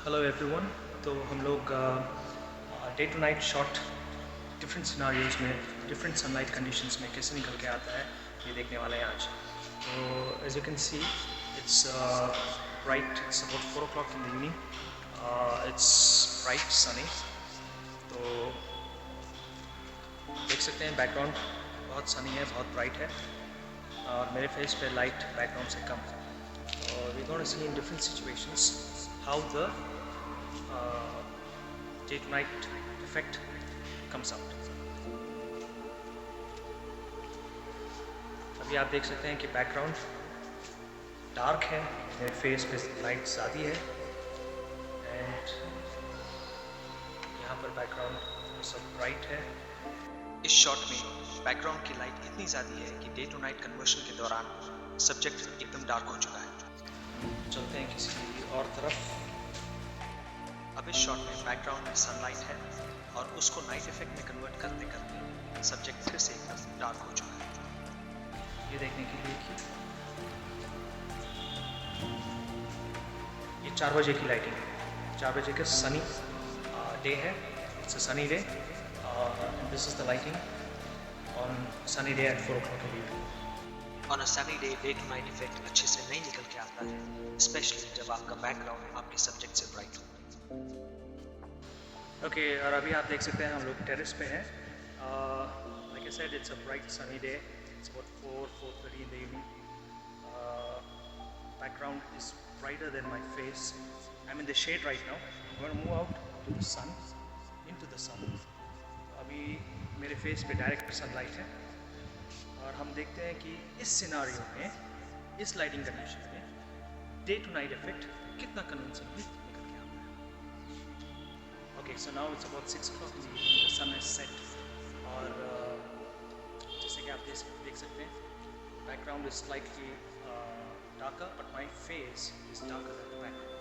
Hello everyone. तो हम लोग day to night shot different scenarios में डिफरेंट सनलाइट कंडीशंस में कैसे निकल के आता है ये देखने वाले हैं आज। तो as you can see it's bright, it's about 4 o'clock in the evening, it's bright sunny. तो देख सकते हैं बैकग्राउंड बहुत सनी है, बहुत ब्राइट है और मेरे फेस पे लाइट बैकग्राउंड से कम है। और we gonna see in different situations how the day to night effect comes out. अभी आप देख सकते हैं कि बैकग्राउंड डार्क है, मेरे फेस पे लाइट ज़्यादा है एंड यहाँ पर बैकग्राउंड सब ब्राइट है। इस शॉट में बैकग्राउंड की लाइट इतनी ज़्यादा है कि डे टू नाइट कन्वर्शन के दौरान सब्जेक्ट एकदम डार्क हो चुका है। चलते हैं किसी और तरफ। अब इस शॉट में बैकग्राउंड में सनलाइट है और उसको नाइट इफेक्ट में कन्वर्ट करते करते सब्जेक्ट फिर से एकदम डार्क हो चुका है। ये देखने के लिए कि ये 4 बजे की लाइटिंग है, 4 बजे का सनी डे है, it's a sunny day. This is the lighting on sunny day at 4 o'clock in the evening। On a sunny day day to night effect अच्छे से नहीं निकल के आता है, स्पेशली जब आपका बैकग्राउंड आपके सब्जेक्ट से ब्राइट हो। ओके, और अभी आप देख सकते हैं हम लोग टेरेस पे हैं। Like I said it's a bright sunny day, it's about 4:30 in the evening. Background is brighter than my face. I'm in the shade right now. I'm going to move out to the sun, into the sun. अभी मेरे face पे direct sunlight है और हम देखते हैं कि इस सिनारियो में, इस लाइटिंग कंडीशन में डे टू नाइट इफेक्ट कितना कन्विंसिंगली निकल के आता है। Okay, so now it's about 6 o'clock in the evening, the sun is set और जैसे कि आप देख सकते हैं background is slightly darker but my face is darker than the background.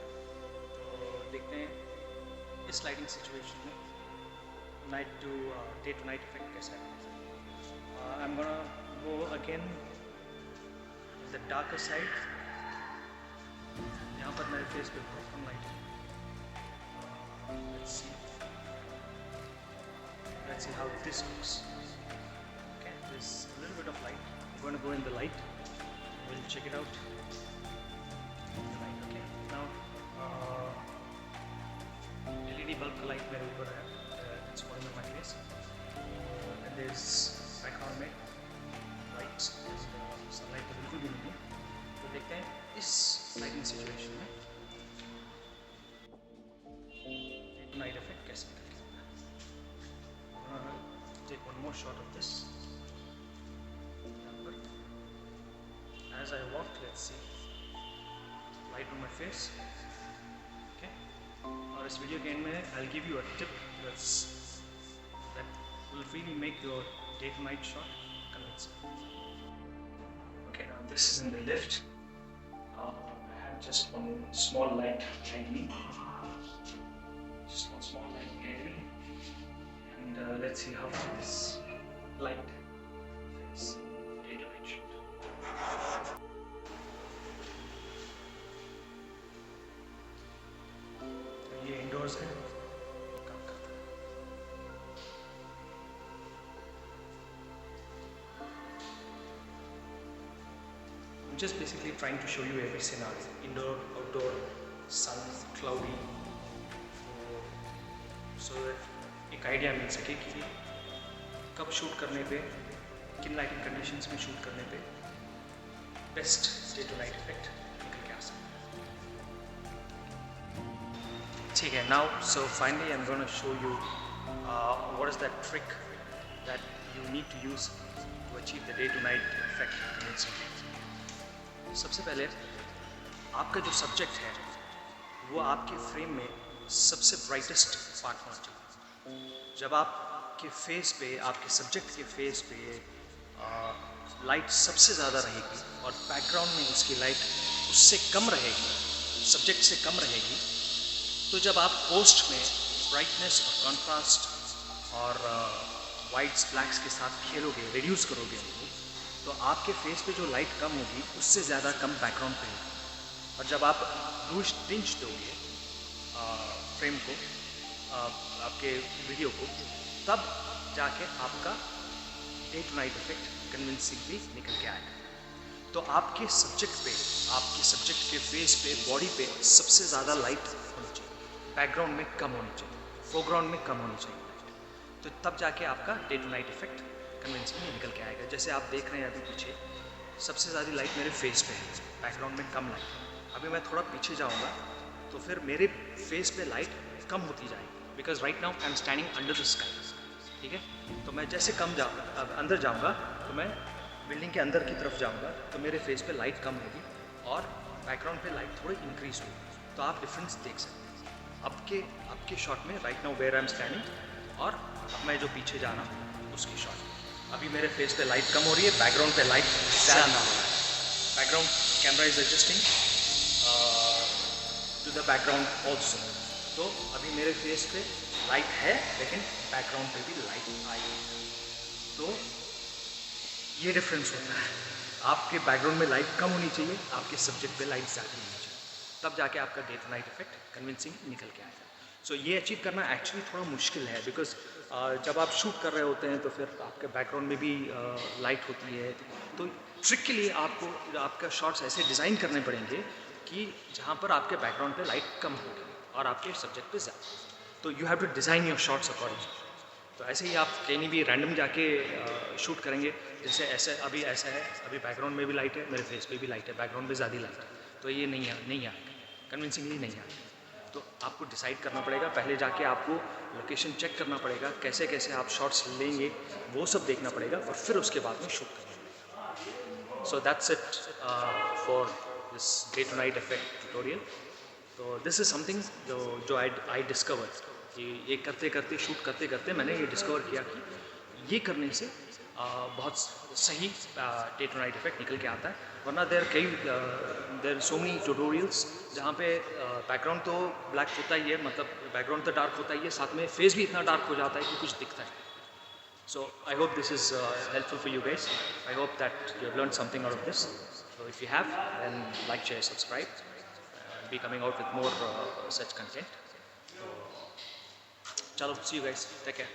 तो देखते हैं इस लाइटिंग सिचुएशन में night to day to night effect कैसा है। I'm gonna go again the darker side. यहाँ पर मेरे फेस पे बहुत कम लाइट है। Let's see how this looks. Okay, there's a little bit of light. I'm going to go in the light. We'll check it out. The light, okay. Now, LED bulb का light मेरे ऊपर है. It's falling on my face. And there's background में lights, sunlight तो बिल्कुल भी नहीं है। तो देखते हैं इस लाइटिंग सिचुएशन में नाइट इफेक्ट कैसे निकलता है। Take one more shot of this. As I walk, let's see light on my face. Okay, और इस वीडियो के एंड में I will give you a tip that will really make your day to night shot convincing. Okay, now this is in the lift. I have just one small light behind me, just one small light behind me, and let's see how this light is day to night shot. ये indoors है, just basically trying to show you every scenario, indoor, outdoor, sun, cloudy, so that एक idea मिल सके कि कब shoot करने पे, किन lighting conditions में शूट करने पे best day to night effect निकल के आ सकता है। ठीक है, now so finally I am gonna show you what is that trick that you need to use to achieve the day to night effect. सबसे पहले आपका जो सब्जेक्ट है वो आपके फ्रेम में सबसे ब्राइटेस्ट पार्ट होना चाहिए। जब आपके फेस पे, आपके सब्जेक्ट के फेस पे लाइट सबसे ज़्यादा रहेगी और बैकग्राउंड में उसकी लाइट उससे कम रहेगी, सब्जेक्ट से कम रहेगी, तो जब आप पोस्ट में ब्राइटनेस और कॉन्ट्रास्ट और वाइट्स ब्लैक्स के साथ खेलोगे, रिड्यूस करोगे उनको, तो आपके फेस पे जो लाइट कम होगी उससे ज़्यादा कम बैकग्राउंड पे होगी। और जब आप ब्लूइश टिंच दोगे फ्रेम को, आपके वीडियो को, तब जाके आपका day to night effect convincingly निकल के आएगा। तो आपके सब्जेक्ट पे, आपके सब्जेक्ट के फेस पे, बॉडी पे सबसे ज़्यादा लाइट होनी चाहिए, बैकग्राउंड में कम होनी चाहिए, फोरग्राउंड में कम होनी चाहिए। तो तब जाके आपका day to night effect convincingly निकल के आएगा। जैसे आप देख रहे हैं अभी पीछे सबसे ज़्यादा लाइट मेरे फेस पे है, बैकग्राउंड में कम लाइट। अभी मैं थोड़ा पीछे जाऊँगा तो फिर मेरे फेस पे लाइट कम होती जाएगी, because right now I am standing under the sky. ठीक है, तो मैं जैसे अंदर जाऊँगा तो मैं बिल्डिंग के अंदर की तरफ जाऊँगा तो मेरे फेस पे लाइट कम होगी और बैकग्राउंड पे लाइट थोड़ी इंक्रीज होगी। तो आप डिफरेंस देख सकते हैं आपके शॉट में, right now where I am standing, और अब मैं जो पीछे जा रहा हूँ उसकी शॉट में। अभी मेरे फेस पे लाइट कम हो रही है, बैकग्राउंड पे लाइट ज़्यादा हो रहा है। Background camera is adjusting to the background also. तो अभी मेरे फेस पे लाइट है लेकिन बैकग्राउंड पे भी लाइट आई है। तो ये डिफरेंस होता है, आपके बैकग्राउंड में लाइट कम होनी चाहिए, आपके सब्जेक्ट पे लाइट ज़्यादा होनी चाहिए, तब जाके आपका day to night effect convincing निकल के आएगा। सो ये अचीव करना एक्चुअली थोड़ा मुश्किल है, बिकॉज जब आप शूट कर रहे होते हैं तो फिर आपके बैकग्राउंड में भी लाइट होती है। तो ट्रिक के लिए आपको आपका शॉट्स ऐसे डिज़ाइन करने पड़ेंगे कि जहाँ पर आपके बैकग्राउंड पे लाइट कम होगी और आपके सब्जेक्ट पे ज़्यादा। तो you have to design your shots accordingly. तो ऐसे ही आप कहीं भी रैंडम जाके शूट करेंगे, जैसे ऐसा है, अभी बैकग्राउंड में भी लाइट है, मेरे फेस पे भी लाइट है, बैकग्राउंड में ज़्यादा लाइट है, तो ये नहीं आएगा, कन्विंसिंगली नहीं आएगा। तो आपको डिसाइड करना पड़ेगा, पहले जाके आपको लोकेशन चेक करना पड़ेगा, कैसे कैसे आप शॉट्स लेंगे वो सब देखना पड़ेगा, और फिर उसके बाद में शूट करना। So that's it for this day to night effect tutorial. तो दिस इज़ समथिंग जो आई डिस्कवर कि ये करते करते, शूट करते करते मैंने ये डिस्कवर किया कि ये करने से बहुत सही डे टू नाइट इफेक्ट निकल के आता है। वरना देर सो मेनी ट्यूटोरियल्स जहाँ पे बैकग्राउंड तो ब्लैक होता ही है, मतलब बैकग्राउंड तो डार्क होता ही है, साथ में फेस भी इतना डार्क हो जाता है कि कुछ दिखता है। So I hope this is helpful for you guys. I hope that you have learn something out of this. So if you have, then like, share, subscribe, be coming out with more such content. चलो, see you guys, take care.